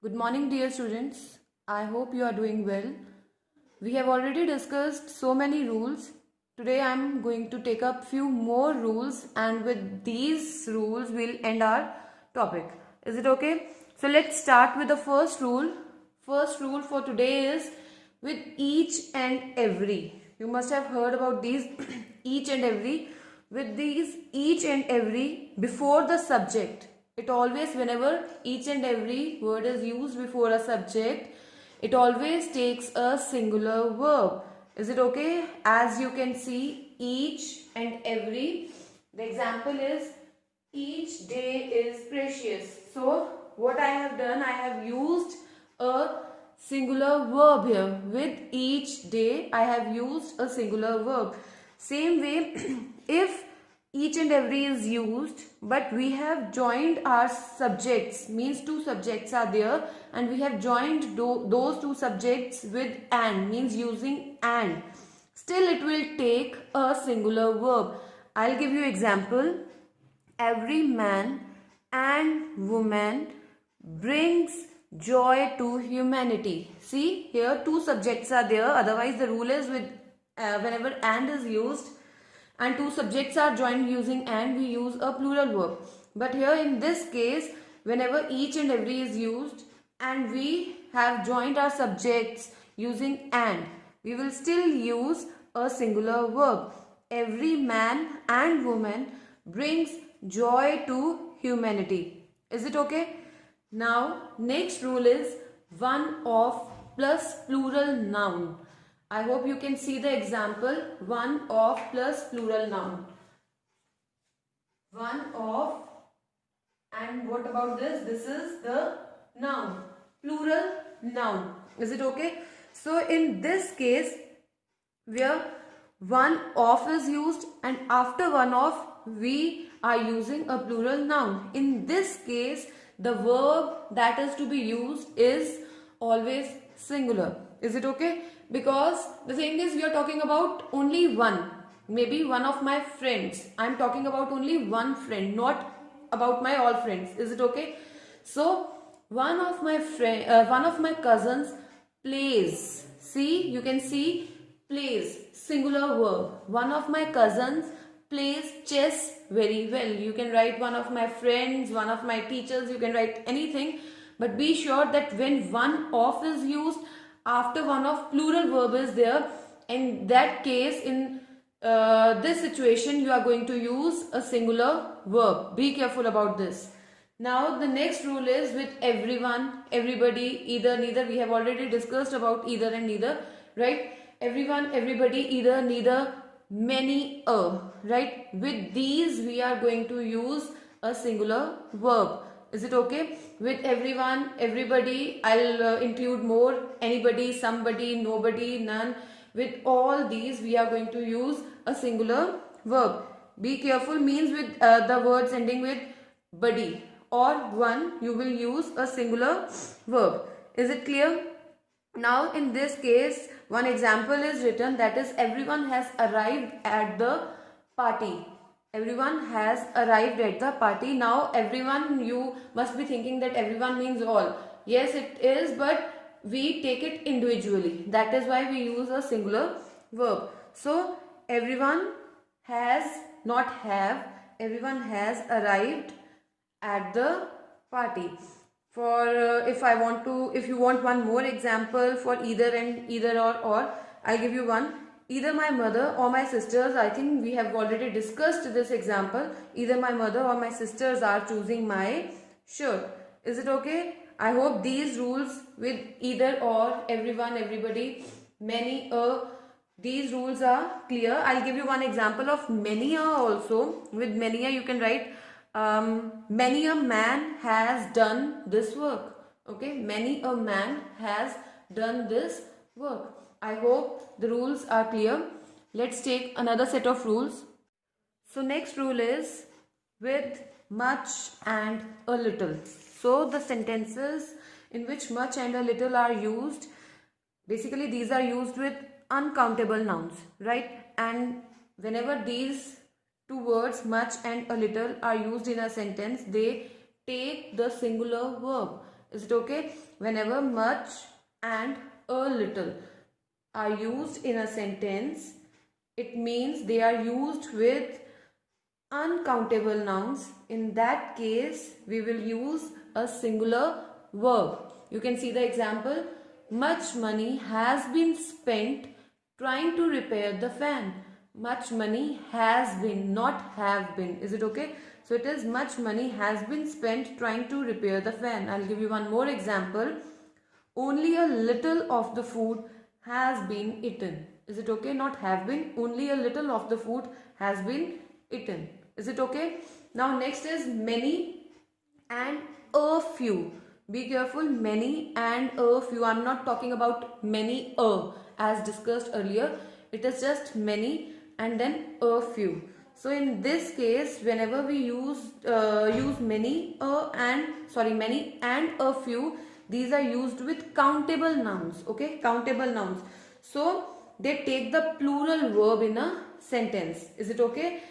Good morning, dear students. I hope you are doing well. We have already discussed so many rules. Today I am going to take up few more rules, and with these rules we'll end our topic. Is it okay? So let's start with the first rule. First rule for today is with each and every. You must have heard about these each and every. With these each and every before the subject, it always, whenever each and every word is used before a subject, it always takes a singular verb. Is it okay? As you can see, each and every, the example is each day is precious. So what I have done, I have used a singular verb here. With each day I have used a singular verb. Same way, if each and every is used but we have joined our subjects, means two subjects are there and we have joined those two subjects with and, means using and, still it will take a singular verb. I'll give you example. Every man and woman brings joy to humanity. See, here two subjects are there, otherwise the rule is with whenever and is used and two subjects are joined using and, we use a plural verb. But here in this case, whenever each and every is used and we have joined our subjects using and, we will still use a singular verb. Every man and woman brings joy to humanity. Is it okay? Now next rule is one of plus plural noun. I hope you can see the example. One of plus plural noun. One of, and what about this? This is the noun. Plural noun. Is it okay? So in this case, where one of is used and after one of we are using a plural noun. In this case, the verb that is to be used is always singular. Is it okay? Because the thing is, we are talking about only one, maybe one of my friends. I am talking about only one friend, not about my all friends. Is it okay? So one of my cousins plays. See, you can see plays, singular verb. One of my cousins plays chess very well. You can write one of my friends, one of my teachers, you can write anything, but be sure that when one of is used, after one of plural verb is there, in that case, in this situation, you are going to use a singular verb. Be careful about this. Now the next rule is with everyone, everybody, either, neither. We have already discussed about either and neither, right? Everyone, everybody, either, neither, many, a, right? With these we are going to use a singular verb. Is it okay? With everyone, everybody, I'll include more, anybody, somebody, nobody, none. With all these we are going to use a singular verb. Be careful means with the words ending with buddy or one, you will use a singular verb. Is it clear? Now in this case, one example is written, that is everyone has arrived at the party. Everyone has arrived at the party. Now everyone, you must be thinking that everyone means all. Yes, it is, but we take it individually. That is why we use a singular verb. So everyone has, not have, everyone has arrived at the party. For if you want one more example for either and either or, I'll give you one. Either my mother or my sisters, I think we have already discussed this example. Either my mother or my sisters are choosing my shirt. Is it okay? I hope these rules with either or, everyone, everybody, many, these rules are clear. I'll give you one example of many also. With many you can write, many a man has done this work. Okay, many a man has done this work. I hope the rules are clear. Let's take another set of rules. So next rule is with much and a little. So the sentences in which much and a little are used, basically these are used with uncountable nouns, right? And whenever these two words much and a little are used in a sentence, they take the singular verb. Is it okay? Whenever much and a little are used in a sentence, it means they are used with uncountable nouns. In that case, we will use a singular verb. You can see the example. Much money has been spent trying to repair the fan. Much money has been, not have been. Is it okay? So it is much money has been spent trying to repair the fan. I'll give you one more example. Only a little of the food has been eaten. Is it okay? Not have been. Only a little of the food has been eaten. Is it okay? Now next is many and a few. Be careful, many and a few. I'm not talking about many as discussed earlier. It is just many and then a few. So in this case, whenever we use many and a few, these are used with countable nouns. Okay, countable nouns. So they take the plural verb in a sentence. Is it okay?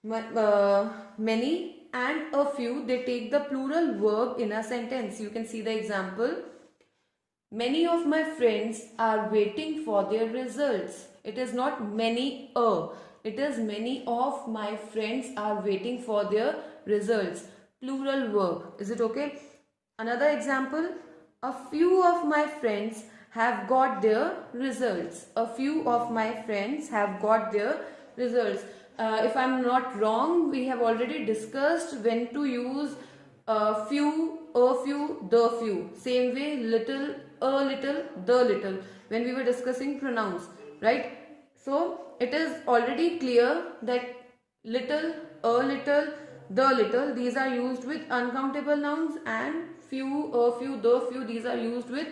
Many and a few, they take the plural verb in a sentence. You can see the example. Many of my friends are waiting for their results. It is not many it is many of my friends are waiting for their results. Plural verb. Is it okay? Another example. A few of my friends have got their results. A few of my friends have got their results. If I'm not wrong, we have already discussed when to use few, a few, the few. Same way, little, a little, the little, when we were discussing pronouns, right? So it is already clear that little, a little, the little, these are used with uncountable nouns, and few, a few, the few, these are used with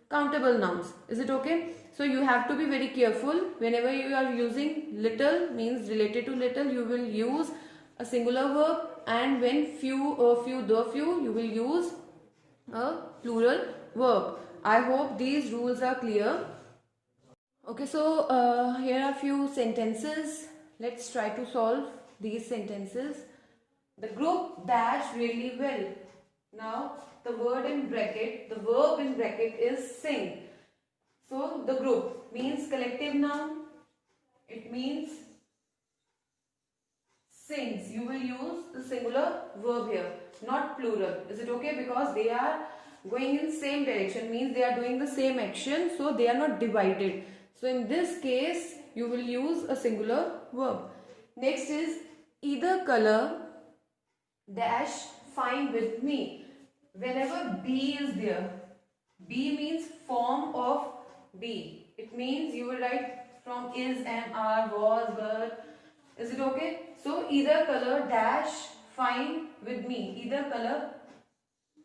countable nouns. Is it okay? So you have to be very careful. Whenever you are using little, means related to little, you will use a singular verb, and when few, a few, the few, you will use a plural verb. I hope these rules are clear. Okay, so here are few sentences. Let's try to solve these sentences. The group dashed really well. Now the verb in bracket is sing. So the group means collective noun. It means sings. You will use the singular verb here, not plural. Is it okay? Because they are going in same direction, means they are doing the same action, so they are not divided. So in this case, you will use a singular verb. Next is either color dash fine with me. Whenever be is there, be means form of be. It means you will write from is, am, are, was, were. Is it okay? So either color dash fine with me. Either color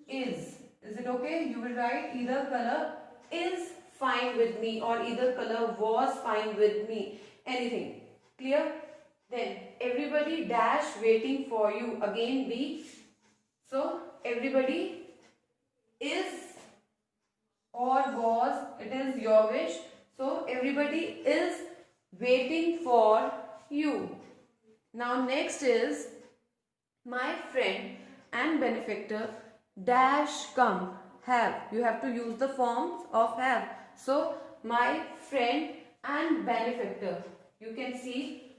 is. Is it okay? You will write either color is fine with me, or either color was fine with me. Anything. Clear? Then everybody dash waiting for you. Again be. So everybody is or was, it is your wish. So everybody is waiting for you. Now next is my friend and benefactor dash come have. You have to use the forms of have. So my friend and benefactor. You can see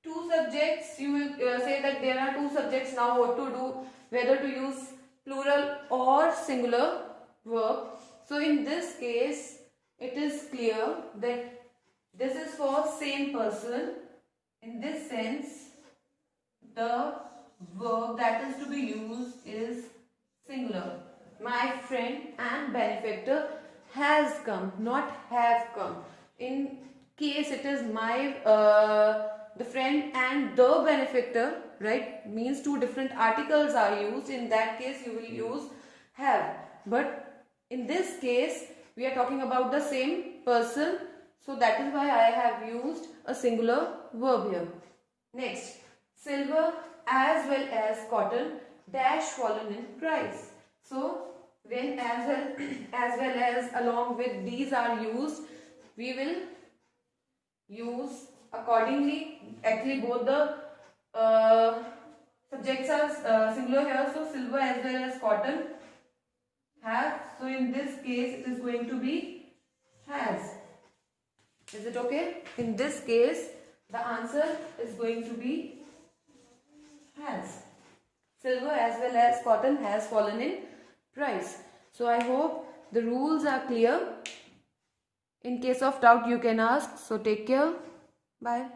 two subjects. You will say that there are two subjects. Now what to do? Whether to use plural or singular verb. So in this case, it is clear that this is for same person. In this sense, the verb that is to be used is singular. My friend and benefactor has come, not have come. In case it is my the friend and the benefactor, right, means two different articles are used. In that case you will use have, but in this case we are talking about the same person, so that is why I have used a singular verb here. Next, silver as well as cotton dash fallen in price. So when as well as along with these are used, we will use accordingly. Actually both the subjects are singular here, so silver as well as cotton So in this case, it is going to be has. Is it okay? In this case, the answer is going to be has. Silver as well as cotton has fallen in price. So I hope the rules are clear. In case of doubt, you can ask. So take care. Bye.